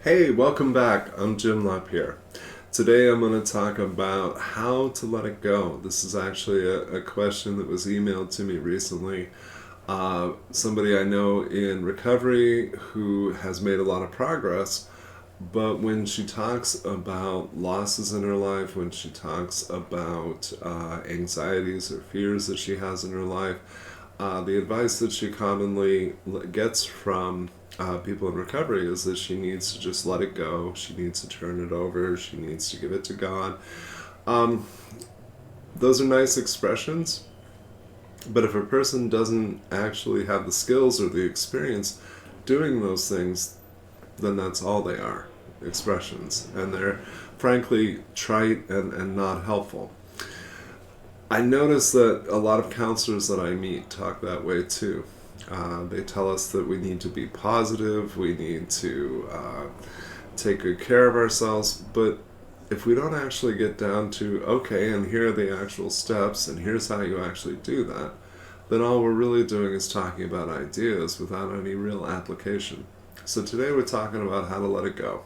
Hey, welcome back. I'm Jim Lapierre. Today I'm going to talk about how to let it go. This is actually a question that was emailed to me recently. Somebody I know in recovery who has made a lot of progress, but when she talks about losses in her life, when she talks about anxieties or fears that she has in her life, the advice that she commonly gets from people in recovery is that she needs to just let it go. She needs to turn it over. She needs to give it to God. Um, those are nice expressions, but if a person doesn't actually have the skills or the experience doing those things, then that's all they are, expressions. And they're frankly trite and not helpful. I notice that a lot of counselors that I meet talk that way too. They tell us that we need to be positive, we need to take good care of ourselves, but if we don't actually get down to, okay, and here are the actual steps, and here's how you actually do that, then all we're really doing is talking about ideas without any real application. So today we're talking about how to let it go.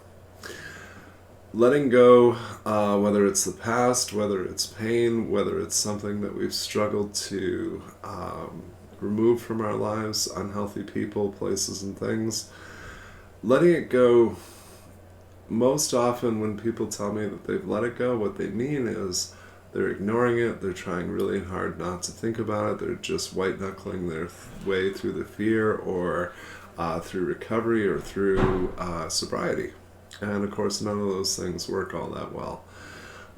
Letting go, whether it's the past, whether it's pain, whether it's something that we've struggled to remove from our lives, unhealthy people, places, and things. Letting it go, most often when people tell me that they've let it go, what they mean is they're ignoring it, they're trying really hard not to think about it, they're just white knuckling their way through the fear or through recovery or through sobriety. And of course, none of those things work all that well.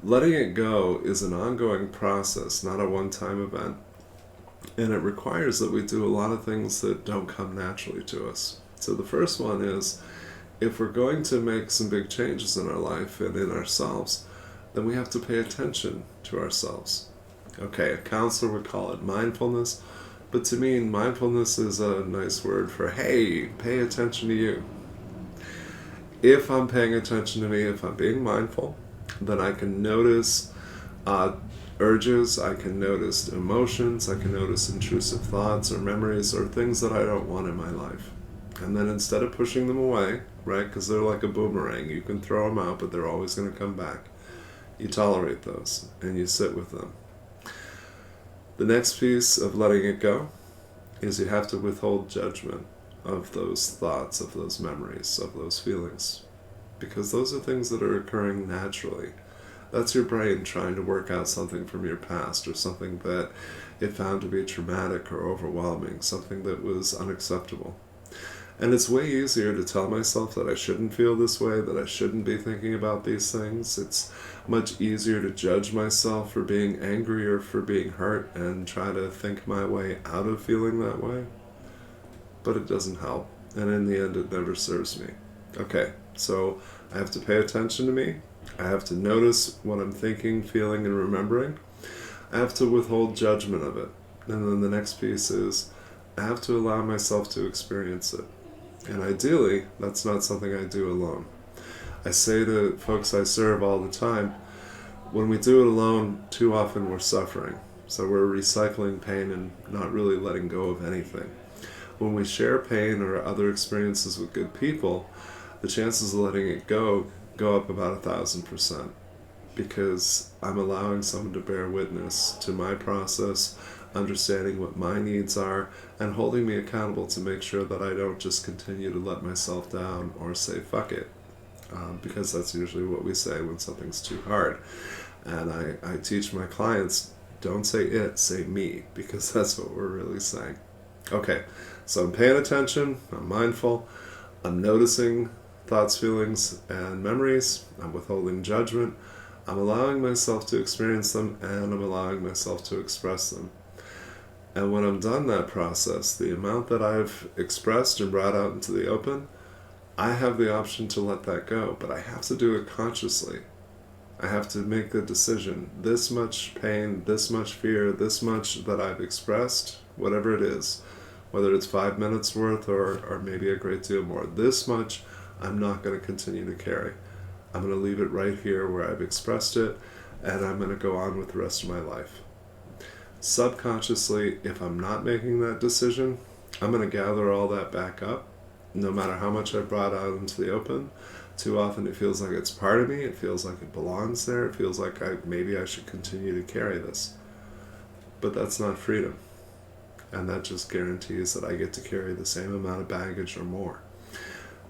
Letting it go is an ongoing process, not a one time event. And it requires that we do a lot of things that don't come naturally to us. So the first one is, if we're going to make some big changes in our life and in ourselves, then we have to pay attention to ourselves. Okay, a counselor would call it mindfulness, but to me, mindfulness is a nice word for, hey, pay attention to you. If I'm paying attention to me, if I'm being mindful, then I can notice urges, I can notice emotions, I can notice intrusive thoughts or memories or things that I don't want in my life. And then instead of pushing them away, right, because they're like a boomerang, you can throw them out, but they're always going to come back. You tolerate those and you sit with them. The next piece of letting it go is you have to withhold judgment of those thoughts, of those memories, of those feelings. Because those are things that are occurring naturally. That's your brain trying to work out something from your past or something that it found to be traumatic or overwhelming, something that was unacceptable. And it's way easier to tell myself that I shouldn't feel this way, that I shouldn't be thinking about these things. It's much easier to judge myself for being angry or for being hurt and try to think my way out of feeling that way. But it doesn't help. And in the end, it never serves me. Okay, so I have to pay attention to me. I have to notice what I'm thinking, feeling, and remembering. I have to withhold judgment of it. And then the next piece is I have to allow myself to experience it. And ideally, that's not something I do alone. I say to folks I serve all the time, when we do it alone, too often we're suffering. So we're recycling pain and not really letting go of anything. When we share pain or other experiences with good people, the chances of letting it go up about 1,000%, because I'm allowing someone to bear witness to my process, understanding what my needs are, and holding me accountable to make sure that I don't just continue to let myself down or say fuck it, because that's usually what we say when something's too hard. And I teach my clients, don't say it, say me, because that's what we're really saying. Okay, so I'm paying attention, I'm mindful, I'm noticing thoughts, feelings, and memories, I'm withholding judgment, I'm allowing myself to experience them, and I'm allowing myself to express them. And when I'm done that process, the amount that I've expressed and brought out into the open, I have the option to let that go, but I have to do it consciously. I have to make the decision. This much pain, this much fear, this much that I've expressed, whatever it is, whether it's 5 minutes worth or maybe a great deal more, this much I'm not going to continue to carry. I'm going to leave it right here where I've expressed it, and I'm going to go on with the rest of my life. Subconsciously, if I'm not making that decision, I'm going to gather all that back up, no matter how much I've brought out into the open, too often it feels like it's part of me. It feels like it belongs there. It feels like maybe I should continue to carry this. But that's not freedom. And that just guarantees that I get to carry the same amount of baggage or more.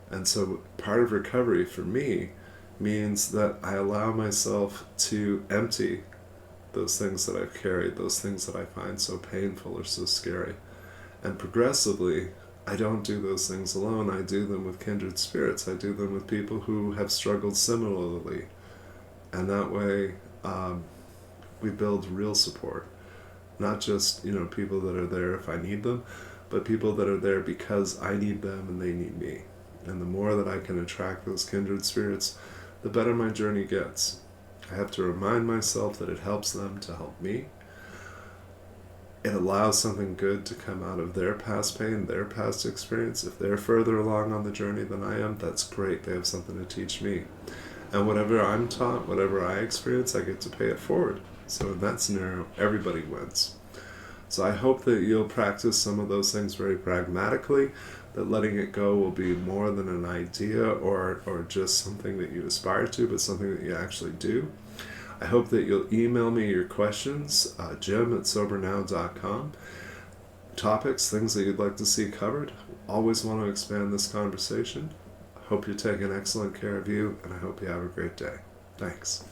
And so part of recovery for me means that I allow myself to empty those things that I've carried, those things that I find so painful or so scary. And progressively, I don't do those things alone. I do them with kindred spirits. I do them with people who have struggled similarly. And that way, we build real support. Not just, people that are there if I need them, but people that are there because I need them and they need me. And the more that I can attract those kindred spirits, the better my journey gets. I have to remind myself that it helps them to help me. It allows something good to come out of their past pain, their past experience. If they're further along on the journey than I am, that's great. They have something to teach me. And whatever I'm taught, whatever I experience, I get to pay it forward. So in that scenario, everybody wins. So I hope that you'll practice some of those things very pragmatically, that letting it go will be more than an idea or just something that you aspire to, but something that you actually do. I hope that you'll email me your questions, jim@sobernow.com. Topics, things that you'd like to see covered. Always want to expand this conversation. I hope you're taking excellent care of you, and I hope you have a great day. Thanks.